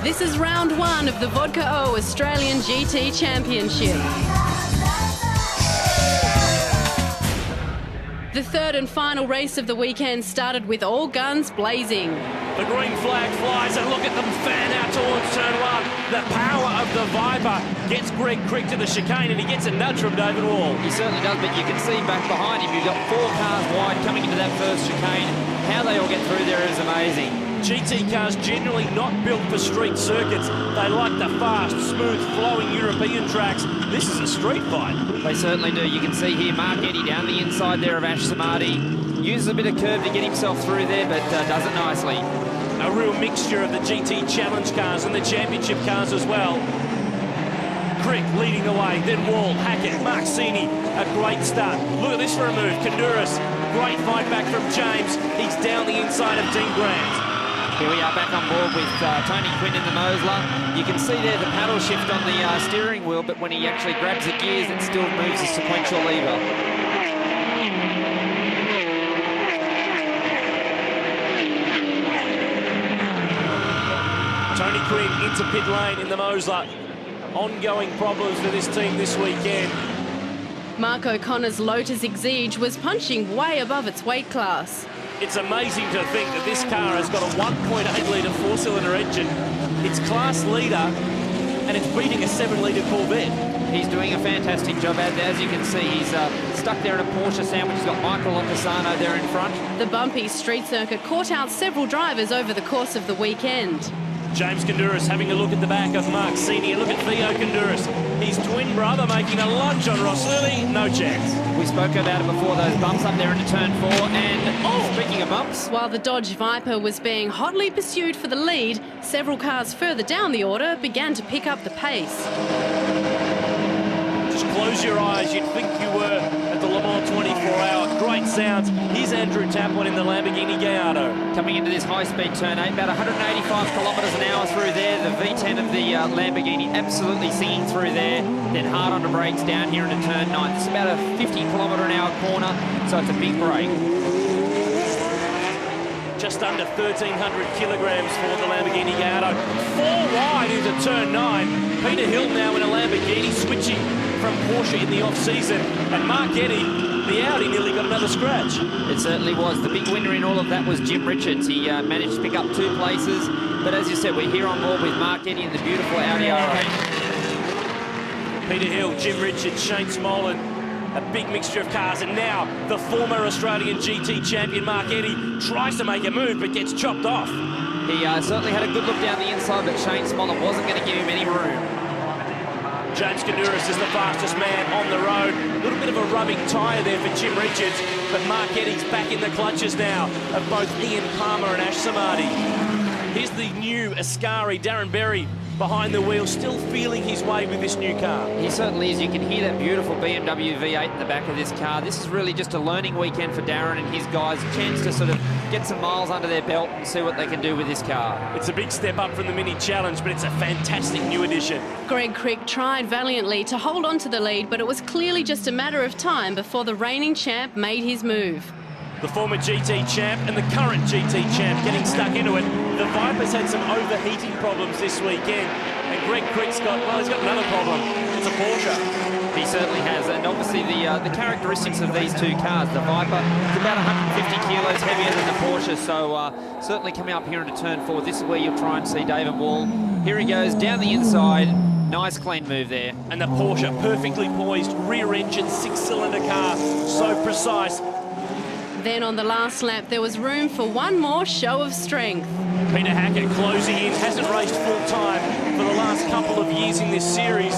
This is round one of the Vodka O Australian GT Championship. The third and final race of the weekend started with all guns blazing. The green flag flies and look at them fan out towards turn one. The power of the Viper gets Greg Crick to the chicane and he gets a nudge from David Wall. He certainly does, but you can see back behind him, you've got 4 cars wide coming into that first chicane. How they all get through there is amazing. GT cars generally not built for street circuits. They like the fast, smooth, flowing European tracks. This is a street fight. They certainly do. You can see here Mark Eddy down the inside there of Ash Samadhi. Uses a bit of curve to get himself through there, but does it nicely. A real mixture of the GT Challenge cars and the Championship cars as well. Crick leading the way, then Wall, Hackett, Mark Sini, a great start. Look at this for a move, Kanduris, great fight back from James. He's down the inside of Dean Grant. Here we are back on board with Tony Quinn in the Mosler. You can see there the paddle shift on the steering wheel, but when he actually grabs the gears, it still moves the sequential lever. Tony Quinn into pit lane in the Mosler. Ongoing problems for this team this weekend. Mark O'Connor's Lotus Exige was punching way above its weight class. It's amazing to think that this car has got a 1.8-litre four-cylinder engine. It's class leader, and it's beating a 7-litre Corvette. He's doing a fantastic job out there. As you can see, he's stuck there in a Porsche sandwich. He's got Michael Locasano there in front. The bumpy street circuit caught out several drivers over the course of the weekend. James Kanduris having a look at the back of Mark Sini. Look at Theo Kanduris. His twin brother making a lunge on Ross Lilly. No chance. We spoke about it before, those bumps up there into turn 4. And speaking of bumps, while the Dodge Viper was being hotly pursued for the lead, several cars further down the order began to pick up the pace. Just close your eyes. You'd think you were at the Le Mans 24-hour. Great sounds. Here's Andrew Taplin in the Lamborghini Gallardo. Coming into this high-speed turn 8, about 185 kilometres an hour through there. The V10 of the Lamborghini absolutely singing through there. Then hard on the brakes down here into turn 9. This is about a 50-kilometre-an-hour corner, so it's a big break. Just under 1,300 kilograms for the Lamborghini Gallardo. 4 wide into turn 9. Peter Hill now in a Lamborghini, switching from Porsche in the off-season. And Mark Eddy, the Audi, nearly got another scratch. It certainly was. The big winner in all of that was Jim Richards. He managed to pick up 2 places. But as you said, we're here on board with Mark Eddy in the beautiful Audi R8. Peter Hill, Jim Richards, Shane Smolin, a big mixture of cars. And now the former Australian GT champion Mark Eddy tries to make a move but gets chopped off. He certainly had a good look down the inside, but Shane Smolin wasn't going to give him any room. James Kanduris is the fastest man on the road. A little bit of a rubbing tyre there for Jim Richards, but Mark Eddy's back in the clutches now of both Ian Palmer and Ash Samadhi. Here's the new Ascari, Darren Berry, behind the wheel, still feeling his way with this new car. He certainly is. You can hear that beautiful BMW V8 in the back of this car. This is really just a learning weekend for Darren and his guys, a chance to sort of get some miles under their belt and see what they can do with this car. It's a big step up from the Mini Challenge, but it's a fantastic new addition. Greg Crick tried valiantly to hold on to the lead, but it was clearly just a matter of time before the reigning champ made his move. The former GT champ and the current GT champ getting stuck into it. The Vipers had some overheating problems this weekend, and Greg Crick's got, well, he's got another problem. It's a Porsche. He certainly has, and obviously the characteristics of these 2 cars, the Viper is about 150 kilos heavier than the Porsche, so certainly coming up here into turn 4, this is where you'll try and see David Wall. Here he goes down the inside. Nice clean move there. And the Porsche, perfectly poised, rear-engine, 6-cylinder car, so precise. Then on the last lap, there was room for one more show of strength. Peter Hackett closing in, hasn't raced full time for the last couple of years in this series.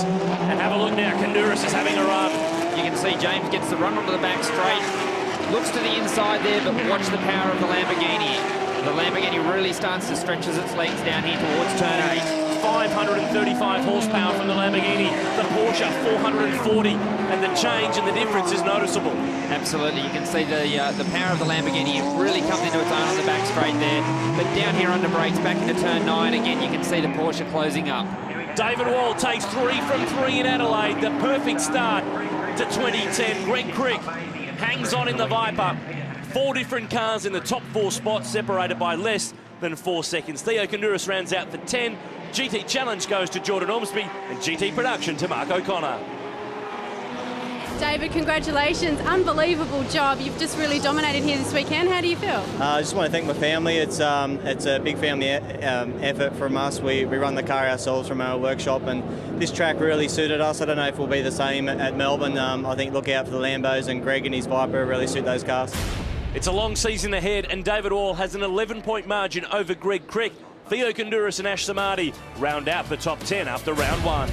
And have a look now, Kanduris is having a run. You can see James gets the run onto the back straight, looks to the inside there, but watch the power of the Lamborghini. The Lamborghini really starts to stretch its legs down here towards turn 8. 535 horsepower from the Lamborghini, the Porsche 440, and the change and the difference is noticeable. Absolutely, you can see the power of the Lamborghini really comes into its own on the back straight there, but down here under brakes, back into turn 9, again you can see the Porsche closing up. David Wall takes 3 from 3 in Adelaide, the perfect start to 2010. Greg Crick hangs on in the Viper. 4 different cars in the top 4 spots, separated by less than 4 seconds. Theo Kourouris rounds out for 10. GT Challenge goes to Jordan Ormsby, and GT Production to Mark O'Connor. David, congratulations. Unbelievable job. You've just really dominated here this weekend. How do you feel? I just want to thank my family. It's a big family effort from us. We run the car ourselves from our workshop, and this track really suited us. I don't know if we'll be the same at Melbourne. I think look out for the Lambos, and Greg and his Viper really suit those cars. It's a long season ahead, and David Orr has an 11-point margin over Greg Crick. Theo Kourouris and Ash Samadhi round out the top 10 after round 1.